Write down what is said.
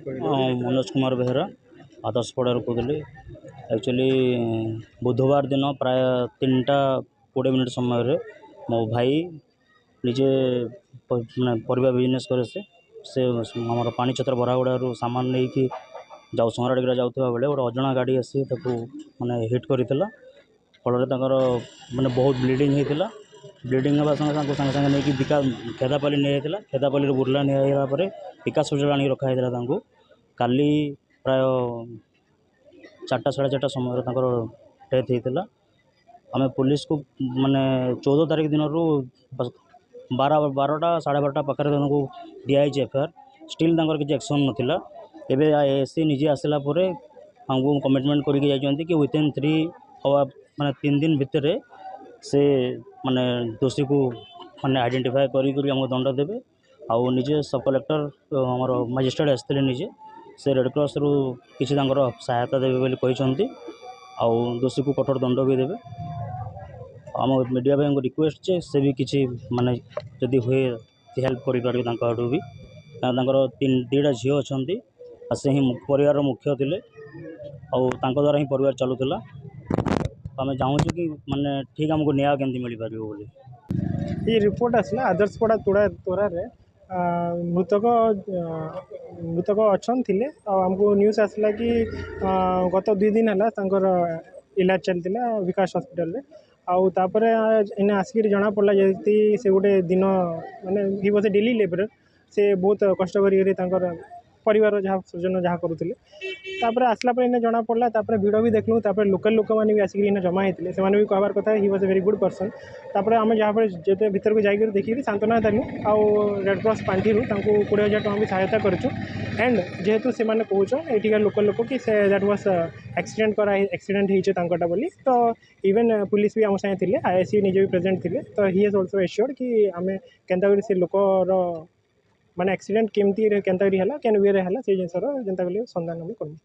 मनोज कुमार बेहरा आदर्श पड़ार कौली। Actually बुधवार दिन प्राय 3:20 समय मो भाई निजे परिवार बिजनेस करे से आम पानी छतर बरागुड़ू सामान नहीं कि जाऊ संगराड़ी जाऊा बेले गोटे अजणा गाड़ी आसी माने हिट करता फल माने बहुत ब्लीडिंग होता। ब्लीडिंग होगा संगे संगे नहीं विकास खेदापाली नहीं जाता। खेदापाली बुर्ला नहीं विकास हॉस्पिटल आनी रखाई काली प्राय 4टा 4:30 समय डेथ होता। आम पुलिस को माने 14 तारीख दिन 12टा 12:30 पाखे दिखाई एफआईआर स्टिल किसी एक्शन नाला। एवं एससी निजे आसला हमको कमिटमेंट करके कि विथिन 3 आवर माने 3 दिन भितर से माने दोषी को माने आइडेंटिफाई करी दंड देवे। आउ निजे सब कलेक्टर आमर मजिस्ट्रेट आसते निजे से रेड क्रॉस रु किसी सहायता देवे बोली आउ दोषी को कठोर दंड भी देवे। आम मीडिया भाई को रिक्वेस्ट से भी किसी माने जदि हुए हेल्प करें भी दुईटा झील अच्छा से ही परिवार मुख्य थे द्वारा ही परिवार चलूला। आम चाहूँ कि माने ठीक आमको न्याय केमती मिल पार बोली। ये रिपोर्ट आसला आदर्शपड़ा तोरार मृतक मृतक अच्छा थे आमको न्यूज़ आसला कि गत 2 दिन है इलाज चलता विकास हॉस्पिटल रे आउे इन आसिक जना पड़ा जमी से गोटे दिन माने he was a daily labour से बहुत कष्ट कर परिवार जहाँ सृजन जहाँ करुले आसला इन जना पड़ा भिड़ भी देखलु लोकल लोक मैंने भी आसिक जमा होते से भी कहबार कथा he was a very good person. आम जहाँ पर जो भर को जाकर देखिए सांत्वना देलु आउ रेड क्रॉस पांठी 20,000 टଙ୍କା भी सहायता करूँ। एंड जेहेतु से कहन ये लोकल लोक कि दैट वाज एक्सीडेंट होता बोली तो इवन पुलिस भी आम साथ थे आईएससी निजे भी प्रेजेंट थे तो ही इज ऑल्सो एश्योर्ड कि आम के से लोकर माने एक्सीडेंट केमती केनता है कैन वे है से जिनसर जेनता संधान आम करूँ।